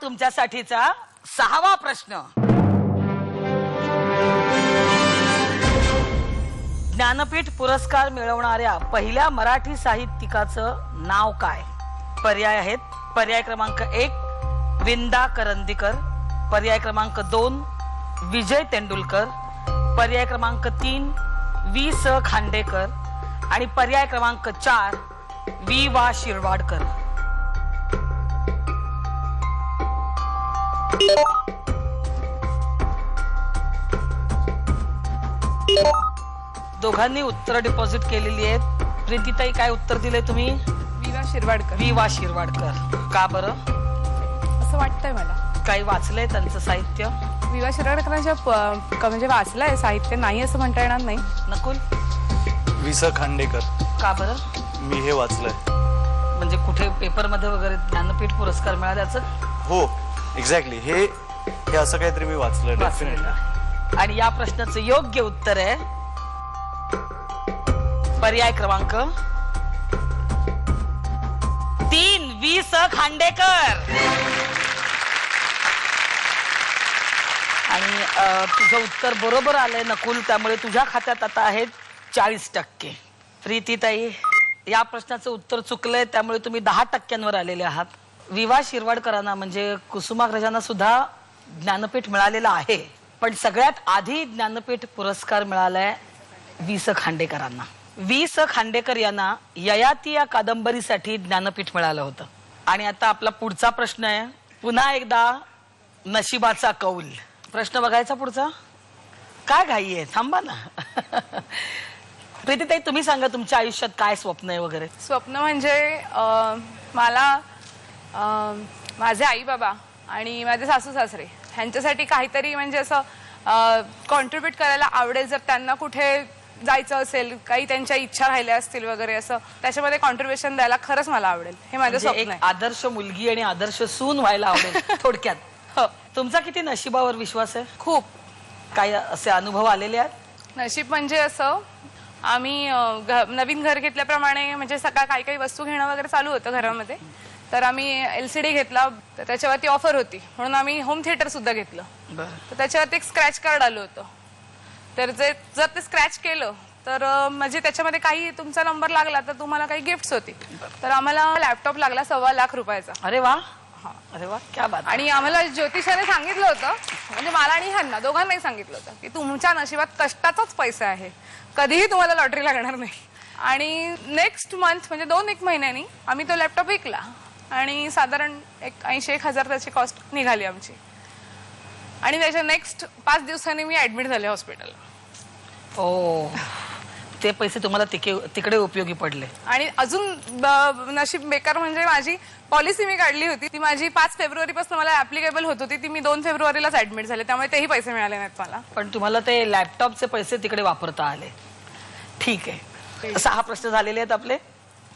तुमच्यासाठीचा 6वा प्रश्न. ज्ञानपीठ पुरस्कार मिळवणाऱ्या पहिल्या मराठी साहित्यिकाचं नाव काय? पर्याय आहेत. पर्याय क्रमांक 1 विंदा करंदीकर, पर्याय क्रमांक 2 विजय तेंडुलकर, पर्याय क्रमांक 3 वि.स. खांडेकर आणि पर्याय क्रमांक 4 वि.वा. शिरवाडकर. दोघांनी उत्तर डिपॉझिट केलेली आहेत. प्रीतीताई काय उत्तर दिले तुम्ही? वि.वा. शिरवाडकर. वि.वा. शिरवाडकर. का बरं? असं वाटतंय मला. काही वाचलंय त्यांचं साहित्य? वि.वा. शिरवाडकरांच्या म्हणजे वाचलंय साहित्य, नाही असं म्हणता येणार नाही. नकुल? वि.स. खांडेकर. का बरं? मी हे वाचलंय. म्हणजे कुठे पेपर मध्ये वगैरे ज्ञानपीठ पुरस्कार मिळाल्याचं? हो एक्झॅक्टली. हे असं काहीतरी मी वाचलंय डेफिनेटली. आणि या प्रश्नाचं योग्य उत्तर आहे पर्याय क्रमांक 3 वि.स. खांडेकर. आणि तुझं उत्तर बरोबर आलंय नकुल, त्यामुळे तुझ्या खात्यात आता आहेत 40%. प्रीतीताई, या प्रश्नाचं उत्तर चुकलंय, त्यामुळे तुम्ही 10%वर आलेले आहात. वि.वा. शिरवाडकरांना म्हणजे कुसुमाग्रजांना सुद्धा ज्ञानपीठ मिळालेलं आहे, पण सगळ्यात आधी ज्ञानपीठ पुरस्कार मिळालाय वि.स. खांडेकरांना. वि.स. खांडेकर यांना ययाती या कादंबरीसाठी ज्ञानपीठ मिळालं होतं. आणि आता आपला पुढचा प्रश्न आहे पुन्हा एकदा नशिबाचा कौल. प्रश्न बघायचा पुढचा? काय घाई आहे, थांबा ना. प्रीतीताई, तुम्ही सांगा तुमच्या आयुष्यात काय स्वप्न आहे वगैरे? स्वप्न म्हणजे मला माझे आई बाबा आणि माझे सासू सासरे ह्यांच्यासाठी काहीतरी म्हणजे असं कॉन्ट्रीब्यूट करायला आवडेल. जर त्यांना कुठे जायचं असेल, काही त्यांच्या इच्छा राहिल्या असतील वगैरे, असं त्याच्यामध्ये कॉन्ट्रीब्युशन द्यायला खरंच मला आवडेल. हे माझं स्वप्न आहे. आदर्श मुलगी आणि आदर्श सून व्हायला आवडेल थोडक्यात. हो. तुमचा किती नशिबावर विश्वास आहे? खूप. काय असे अनुभव आलेले आहेत? नशीब म्हणजे असं, आम्ही नवीन घर घेतल्याप्रमाणे म्हणजे सकाळ काही काही वस्तू घेणं वगैरे चालू होतं घरामध्ये. तर आम्ही LCD घेतला, तर त्याच्यावरती ऑफर होती म्हणून आम्ही होम थिएटर सुद्धा घेतलं. तर त्याच्यावरती एक स्क्रॅच कार्ड आलं होतं. तर जर ते स्क्रॅच केलं तर म्हणजे त्याच्यामध्ये काही तुमचा नंबर लागला तर तुम्हाला काही गिफ्ट्स होती. तर आम्हाला लॅपटॉप लागला 1.25 लाख रुपयाचा. अरे वा. अरे वा, क्या बात. आणि आम्हाला ज्योतिषाने सांगितलं होतं, म्हणजे मला आणि ह्यांना दोघांनाही सांगितलं होतं की तुमच्या नशिबात कष्टाचाच पैसा आहे, कधीही तुम्हाला लॉटरी लागणार नाही. आणि नेक्स्ट मंथ म्हणजे 2-1 महिन्यांनी आम्ही तो लॅपटॉप विकला आणि साधारण 80-1 हजार त्याची कॉस्ट निघाली आमची. आणि त्याच्या नेक्स्ट 5 दिवसांनी मी ऍडमिट झाले हॉस्पिटलला. ओ, ते पैसे तुम्हाला तिकडे उपयोगी पडले. आणि अजून नशीब बेकार म्हणजे माझी पॉलिसी मी काढली होती, ती माझी 5 फेब्रुवारीपासून मला ऍप्लिकेबल होत होती, ती मी 2 फेब्रुवारीलाच ऍडमिट झाले, त्यामुळे तेही पैसे मिळाले नाहीत मला. पण तुम्हाला ते लॅपटॉपचे पैसे तिकडे वापरता आले. ठीक आहे. 6 प्रश्न झालेले आहेत आपले.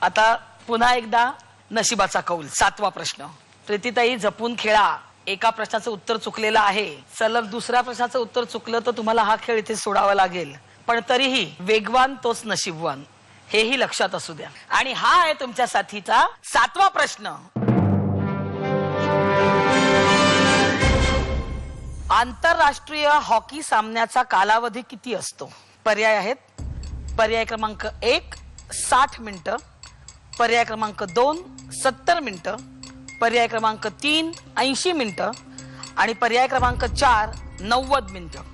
आता पुन्हा एकदा नशिबाचा कौल. 7वा प्रश्न. प्रीतीताई, जपून खेळा. एका प्रश्नाचं उत्तर चुकलेलं आहे, सलग दुसऱ्या प्रश्नाचं उत्तर चुकलं तर तुम्हाला हा खेळ इथे सोडावा लागेल. पण तरीही वेगवान तोच नशीबवान, हेही लक्षात असू द्या. आणि हा आहे तुमच्यासाठीचा 7वा प्रश्न. आंतरराष्ट्रीय हॉकी सामन्याचा कालावधी किती असतो? पर्याय आहेत. पर्याय क्रमांक 1 60 मिनिटं, पर्याय क्रमांक 2 70 मिनिटं, पर्याय क्रमांक 3 80 मिनिटं आणि पर्याय क्रमांक 4 90 मिनिटं.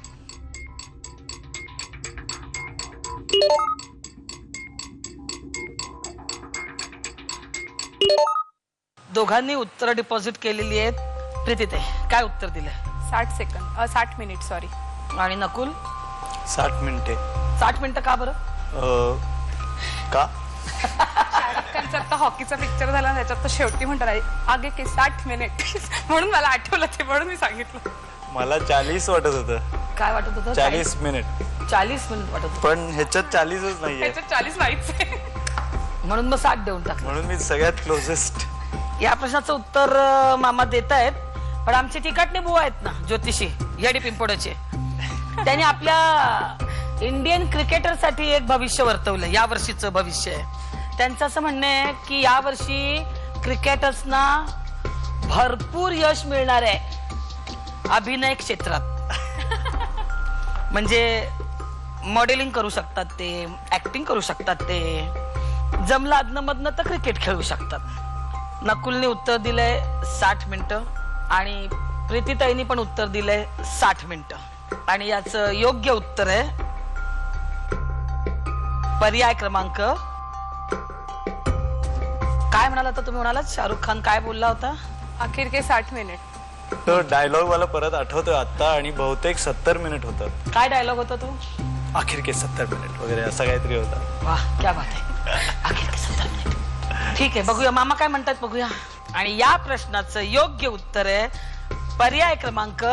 दोघांनी उत्तर डिपॉझिट केलेली आहेत. प्रीतीताई, काय उत्तर दिलं? 60 मिनिट सॉरी. आणि नकुल? 60 मिनिटे. 60 मिनिटं का बरं? का? शाहरुख खानचा हॉकीचा पिक्चर झाला, त्याच्यात तर शेवटी म्हणतात आगे की 60 मिनिट, म्हणून मला आठवलं ते, म्हणून मी सांगितलं. मला 40 वाटत होतं. काय वाटत होतं? 40 मिनिट. 40 मिनिट वाटत होतं, पण ह्याच्यात 40च नाहीये, त्याच्यात 40 नाहीच. म्हणून मग 60 देऊन टाकलं. म्हणून मी सगळ्यात क्लोजेस्ट. या प्रश्नाचं उत्तर मामा देत आहेत, पण आमचे तिकाटणे बुवा आहेत ना ज्योतिषी येडी पिंपोडचे, त्यांनी आपल्या इंडियन क्रिकेटरसाठी एक भविष्य वर्तवलं. या वर्षीचं भविष्य आहे त्यांचं. असं म्हणणं आहे की यावर्षी क्रिकेटर्सना भरपूर यश मिळणार आहे अभिनय क्षेत्रात. म्हणजे मॉडेलिंग करू शकतात ते, ऍक्टिंग करू शकतात ते, जमलं अदनं मधनं तर क्रिकेट खेळू शकतात. नकुलने उत्तर दिलंय 60 मिनिटं आणि प्रीतीताईंनी पण उत्तर दिलंय 60 मिनिटं. आणि याचं योग्य उत्तर आहे पर्याय क्रमांक, काय म्हणाला होता तुम्ही? म्हणाला शाहरुख खान काय बोलला होता? आखिर के 60 मिनिट. तो डायलॉग मला परत आठवतोय आता आणि बहुतेक 70 मिनिट होतं. काय डायलॉग होता तो? अखेर के 70 मिनिट वगैरे असं काहीतरी होतं. वाह क्या बात आहे. आखिर के 70 मिनिट. ठीक आहे, बघूया मामा काय म्हणतात बघूया. आणि या प्रश्नाचं योग्य उत्तर आहे पर्याय क्रमांक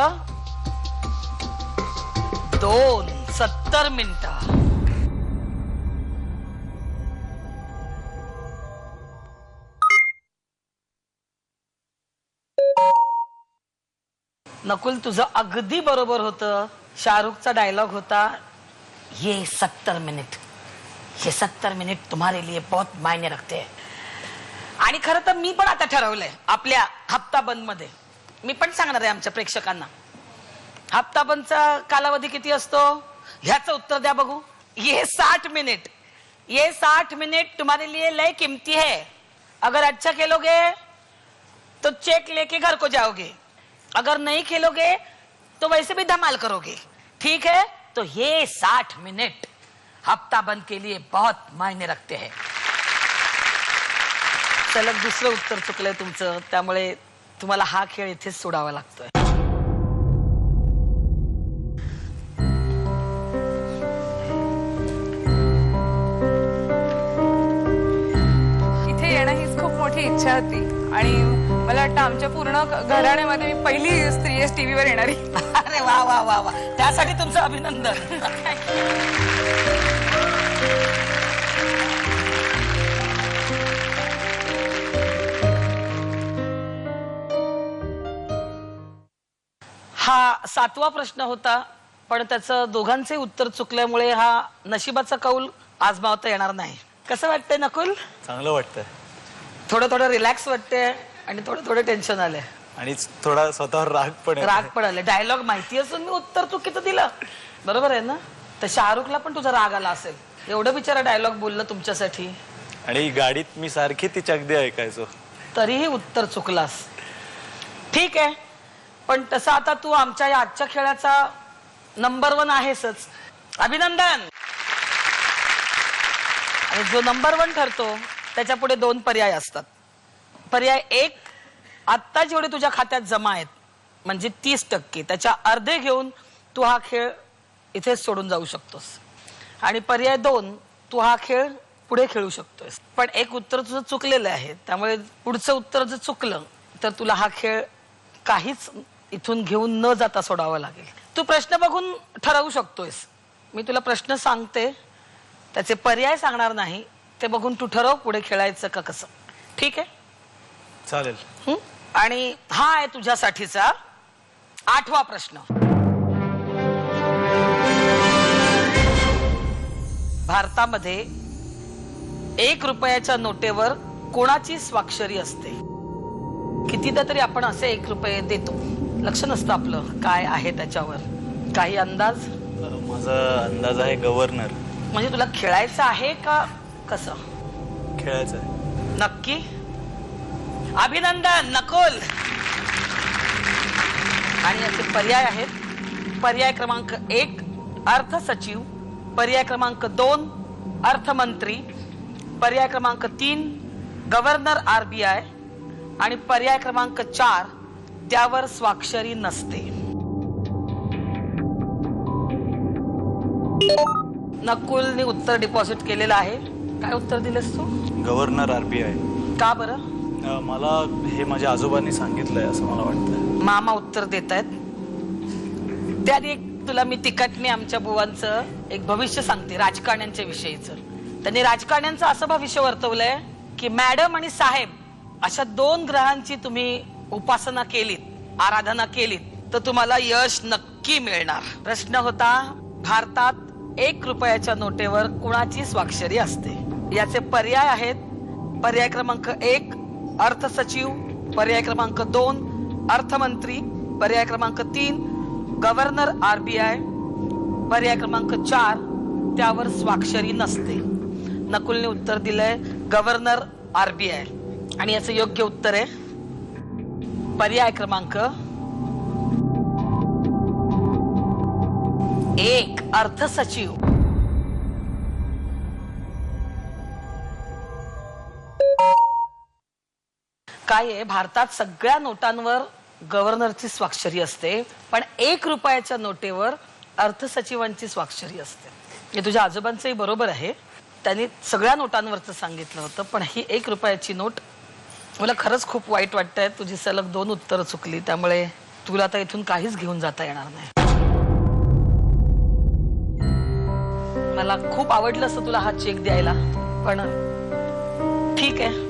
2, 70 मिनिटं. नकुल तुझं अगदी बरोबर होतं. शाहरुखचा डायलॉग होता, ये 70 मिनिट, ये 70 मिनिट तुम्हारे लिए बहुत मायने रखते हैं. आणि खरं तर मी पण आता ठरवलंय आपल्या हप्ता बंद मध्ये, मी पण सांगणार आहे आमच्या प्रेक्षकांना हप्ता बंदचा कालावधी किती असतो. ह्याचं उत्तर द्या बघू. ये 60 मिनिट, ये 60 मिनिट तुम्हारे लिए लय कीमती है. अगर अच्छा खेलोगे तो चेक लेके घर को जाओगे, अगर नहीं खेलोगे तो वैसे भी धमाल करोगे. ठीक है, तो ये 60 मिनट हफ्ता बंद के लिए बहुत मायने रखते हैं. सलग दुसरं उत्तर चुकलंय तुमचं, त्यामुळे तुम्हाला हा खेळ इथेच सोडावा लागतोय. इथे येणं हीच खूप मोठी इच्छा होती आणि मला वाटतं आमच्या पूर्ण घराण्यामध्ये मी पहिली स्त्री आहे टीव्हीवर येणारी. अरे वा वा वा वा, त्यासाठी तुमचं अभिनंदन. हा 7वा प्रश्न होता, पण त्याचं दोघांचे उत्तर चुकल्यामुळे हा नशिबाचा कौल आजमावता येणार नाही. कसं वाटतंय नकुल? चांगलं वाटतंय. थोडं थोडं रिलॅक्स वाटतंय आणि थोडं थोडं टेन्शन आलंय. आणि थोडा स्वतःवर राग पण राग पण आले. डायलॉग माहिती असून मी उत्तर चुकीचं दिलं, बरोबर आहे ना? तर शाहरुखला पण तुझा राग आला असेल, एवढं बिचारा डायलॉग बोललं तुमच्यासाठी. आणि गाडीत मी सारखी तिची अगदी ऐकायचो, तरीही उत्तर चुकलास. ठीक आहे, पण तसं आता तू आमच्या या आजच्या खेळाचा नंबर 1 आहेसच. अभिनंदन. आणि जो नंबर 1 ठरतो त्याच्या पुढे 2 पर्याय असतात. पर्याय 1, आत्ता जेवढे तुझ्या खात्यात जमा आहेत म्हणजे 30%, त्याच्या अर्धे घेऊन तू हा खेळ इथेच सोडून जाऊ शकतोस. आणि पर्याय 2, तू हा खेळ पुढे खेळू शकतोस. पण एक उत्तर तुझं चुकलेलं आहे, त्यामुळे पुढचं उत्तर जर चुकलं तर तुला हा खेळ काहीच इथून घेऊन न जाता सोडावा लागेल. तू प्रश्न बघून ठरवू शकतोयस. मी तुला प्रश्न सांगते, त्याचे पर्याय सांगणार नाही, ते बघून तू ठरव पुढे खेळायचं का कसं. ठीक आहे? चालेल. आणि हा आहे तुझ्यासाठीचा 8वा प्रश्न. भारतामध्ये 1 रुपयाच्या नोटेवर कोणाची स्वाक्षरी असते? कितीदा तरी आपण असे 1 रुपये देतो, लक्ष नसतं आपलं काय आहे त्याच्यावर. काही अंदाज? माझा अंदाज आहे गव्हर्नर. म्हणजे तुला खेळायचं आहे का कसं? खेळायचं आहे. नक्की? अभिनंदन नकुल. आणि याचे पर्याय आहेत. पर्याय क्रमांक 1 अर्थ सचिव, पर्याय क्रमांक 2 अर्थमंत्री, पर्याय क्रमांक 3 गव्हर्नर RBI आणि पर्याय क्रमांक 4 त्यावर स्वाक्षरी नसते. नकुलने उत्तर डिपॉझिट केलेलं आहे. काय उत्तर दिलंस तू? Governor RBI. का बरं? मला हे माझ्या आजोबांनी सांगितलंय असं मला वाटतं. मामा उत्तर देत आहेत. त्याआधी एक तुला मी तिकटने आमच्या बुवांचं एक भविष्य सांगते राजकारण्यांच्या विषयीचं. त्यांनी राजकारण्यांचं असं भविष्य वर्तवलंय की मॅडम आणि साहेब अशा 2 ग्रहांची तुम्ही उपासना केलीत, आराधना केलीत तर तुम्हाला यश नक्की मिळणार. प्रश्न होता, भारतात 1 रुपयाच्या नोटेवर कुणाची स्वाक्षरी असते? याचे पर्याय आहेत. पर्याय क्रमांक 1 अर्थ सचिव, पर्याय क्रमांक 2 अर्थमंत्री, पर्याय क्रमांक 3 गव्हर्नर RBI, पर्याय क्रमांक 4 त्यावर स्वाक्षरी नसते. नकुलने उत्तर दिलंय गव्हर्नर RBI आणि याचं योग्य उत्तर आहे पर्याय क्रमांक 1 अर्थ सचिव. काय आहे, भारतात सगळ्या नोटांवर गव्हर्नरची स्वाक्षरी असते, पण 1 रुपयाच्या नोटेवर अर्थ सचिवांची स्वाक्षरी असते. हे तुझ्या आजोबांचंही बरोबर आहे, त्यांनी सगळ्या नोटांवरच सांगितलं होतं, पण ही 1 रुपयाची नोट. मला खरंच खूप वाईट वाटतंय, तुझी सलग 2 उत्तरं चुकली, त्यामुळे तुला आता इथून काहीच घेऊन जाता येणार नाही. मला खूप आवडलं असं तुला हा चेक द्यायला, पण ठीक आहे.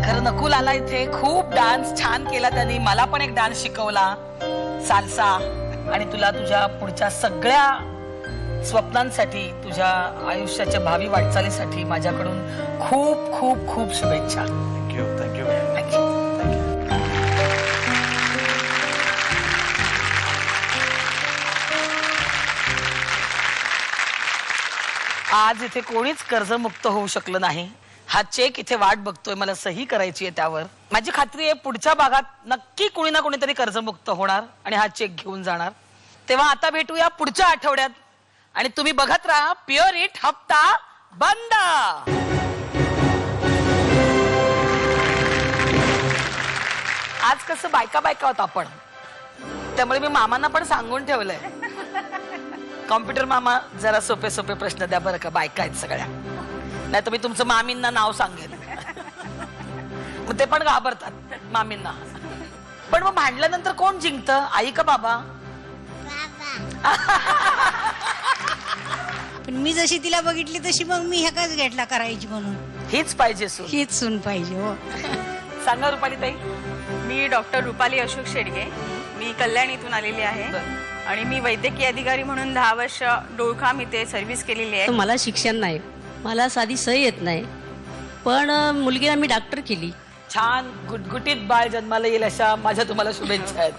खरं नकुल आला इथे, खूप डान्स छान केला त्यांनी, मला पण एक डान्स शिकवला साल्सा, आणि तुला तुझ्या पुढच्या सगळ्या स्वप्नांसाठी, तुझ्या आयुष्याच्या भावी वाटचालीसाठी माझ्याकडून खूप खूप खूप शुभेच्छा. Thank you thank you. आज इथे कोणीच कर्जमुक्त होऊ शकलं नाही. हा चेक इथे वाट बघतोय, मला सही करायची आहे त्यावर. माझी खात्री आहे पुढच्या भागात नक्की कोणी ना कोणीतरी कर्जमुक्त होणार आणि हा चेक घेऊन जाणार. तेव्हा आता भेटूया पुढच्या आठवड्यात, आणि तुम्ही बघत राहा प्युअर इट हप्ता बंद. आज कसं बायका बायका होत आपण, त्यामुळे मी मामांना पण सांगून ठेवलंय, कॉम्प्युटर मामा जरा सोपे सोपे प्रश्न द्या बरं का, बायका आहेत सगळ्या, नाही तर मी तुमचं मामींना नाव सांगेन. मग ते पण घाबरतात मामींना. पण मग भांडल्यानंतर कोण जिंकतं, आई का बाबा? पण मी जशी तिला बघितली तशी मग मी ह्याकाच घेतला करायची म्हणून. हीच पाहिजे सून. हीच सून पाहिजे. हो. सांगा रुपाली ताई. मी डॉक्टर रुपाली अशोक शेडगे, मी कल्याणीतून आलेली आहे आणि मी वैद्यकीय अधिकारी म्हणून 10 वर्ष डोळखाम इथे सर्व्हिस केलेली आहे. मला शिक्षण नाही, मला साधी सही येत नाही, पण मुलगीला मी डॉक्टर केली. छान गुटगुटीत बाळ जन्माला येईल अशा माझ्या तुम्हाला शुभेच्छा आहेत.